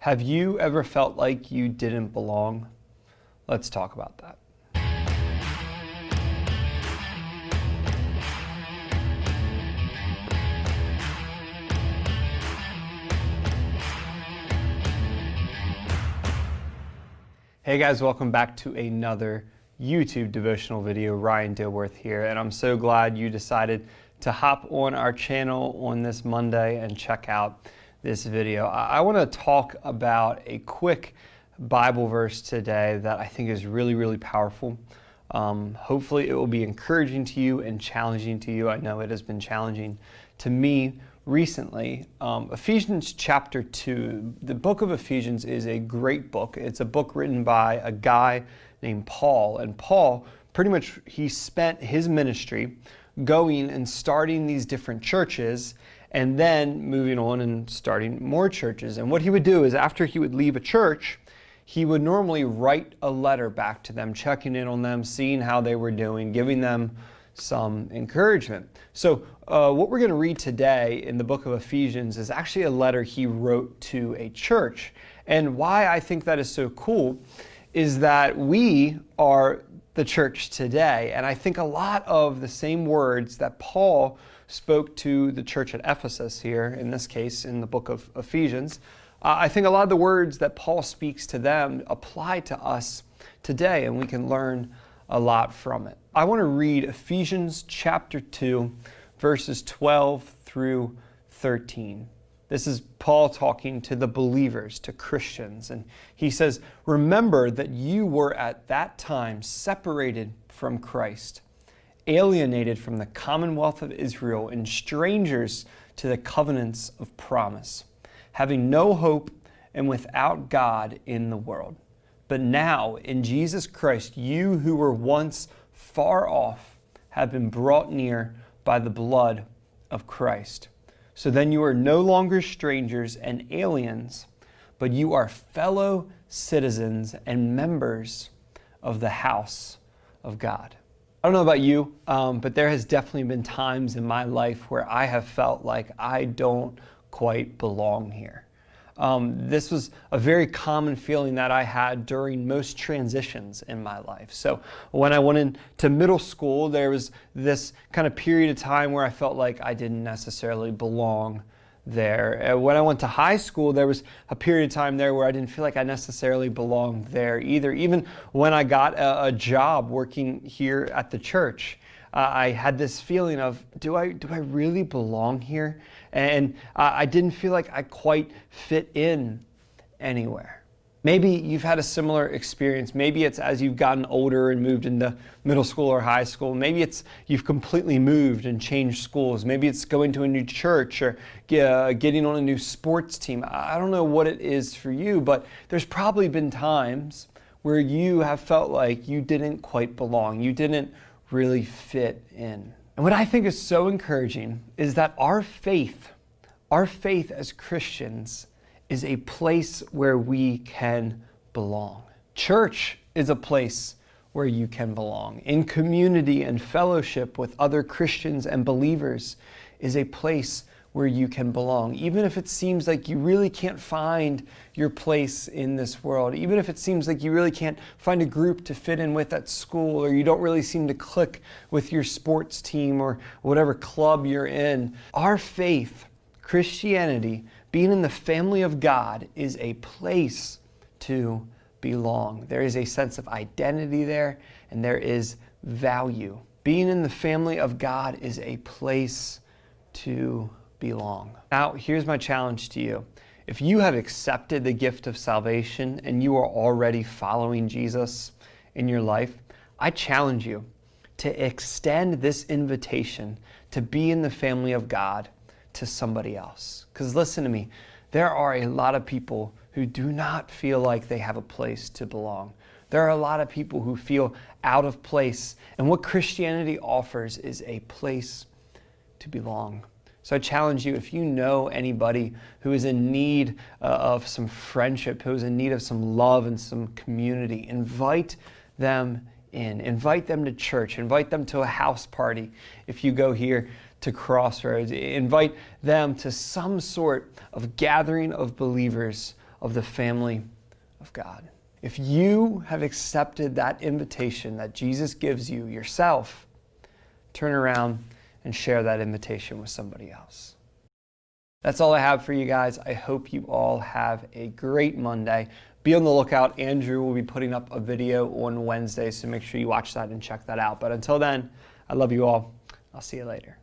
Have you ever felt like you didn't belong? Let's talk about that. Hey guys, welcome back to another YouTube devotional video. Ryan Dilworth here, and I'm so glad you decided to hop on our channel on this Monday and check out this video. I want to talk about a quick Bible verse today that I think is really powerful. Hopefully it will be encouraging to you and challenging to you. I know it has been challenging to me recently. Ephesians chapter 2. The book of Ephesians is a great book. It's a book written by a guy named Paul. And Paul, pretty much, he spent his ministry going and starting these different churches and then moving on and starting more churches. And what he would do is after he would leave a church, he would normally write a letter back to them, checking in on them, seeing how they were doing, giving them some encouragement. So what we're going to read today in the book of Ephesians is actually a letter he wrote to a church. And why I think that is so cool is that we are the church today. And I think a lot of the same words that Paul spoke to the church at Ephesus here, in this case, in the book of Ephesians, I think a lot of the words that Paul speaks to them apply to us today, and we can learn a lot from it. I want to read Ephesians chapter 2, verses 12 through 13. This is Paul talking to the believers, to Christians, and he says, "Remember that you were at that time separated from Christ, alienated from the commonwealth of Israel and strangers to the covenants of promise, having no hope and without God in the world. But now, in Jesus Christ, you who were once far off have been brought near by the blood of Christ. So then you are no longer strangers and aliens, but you are fellow citizens and members of the house of God." I don't know about you, but there has definitely been times in my life where I have felt like I don't quite belong here. This was a very common feeling that I had during most transitions in my life. So when I went into middle school, there was this kind of period of time where I felt like I didn't necessarily belong there. When I went to high school, there was a period of time there where I didn't feel like I necessarily belonged there either. Even when I got a job working here at the church, I had this feeling of, do I really belong here? And I didn't feel like I quite fit in anywhere. Maybe you've had a similar experience. Maybe it's as you've gotten older and moved into middle school or high school. Maybe it's you've completely moved and changed schools. Maybe it's going to a new church or getting on a new sports team. I don't know what it is for you, but there's probably been times where you have felt like you didn't quite belong. You didn't really fit in. And what I think is so encouraging is that our faith as Christians is a place where we can belong. Church is a place where you can belong. In community and fellowship with other Christians and believers is a place where you can belong. Even if it seems like you really can't find your place in this world, even if it seems like you really can't find a group to fit in with at school, or you don't really seem to click with your sports team or whatever club you're in, our faith, Christianity, being in the family of God, is a place to belong. There is a sense of identity there, and there is value. Being in the family of God is a place to belong. Now, here's my challenge to you. If you have accepted the gift of salvation and you are already following Jesus in your life, I challenge you to extend this invitation to be in the family of God to somebody else. Because listen to me, there are a lot of people who do not feel like they have a place to belong. There are a lot of people who feel out of place. And what Christianity offers is a place to belong. So I challenge you, if you know anybody who is in need of some friendship, who is in need of some love and some community, invite them in. Invite them to church. Invite them to a house party if you go here to Crossroads. Invite them to some sort of gathering of believers of the family of God. If you have accepted that invitation that Jesus gives you yourself, turn around and share that invitation with somebody else. That's all I have for you guys. I hope you all have a great Monday. Be on the lookout. Andrew will be putting up a video on Wednesday, so make sure you watch that and check that out. But until then, I love you all. I'll see you later.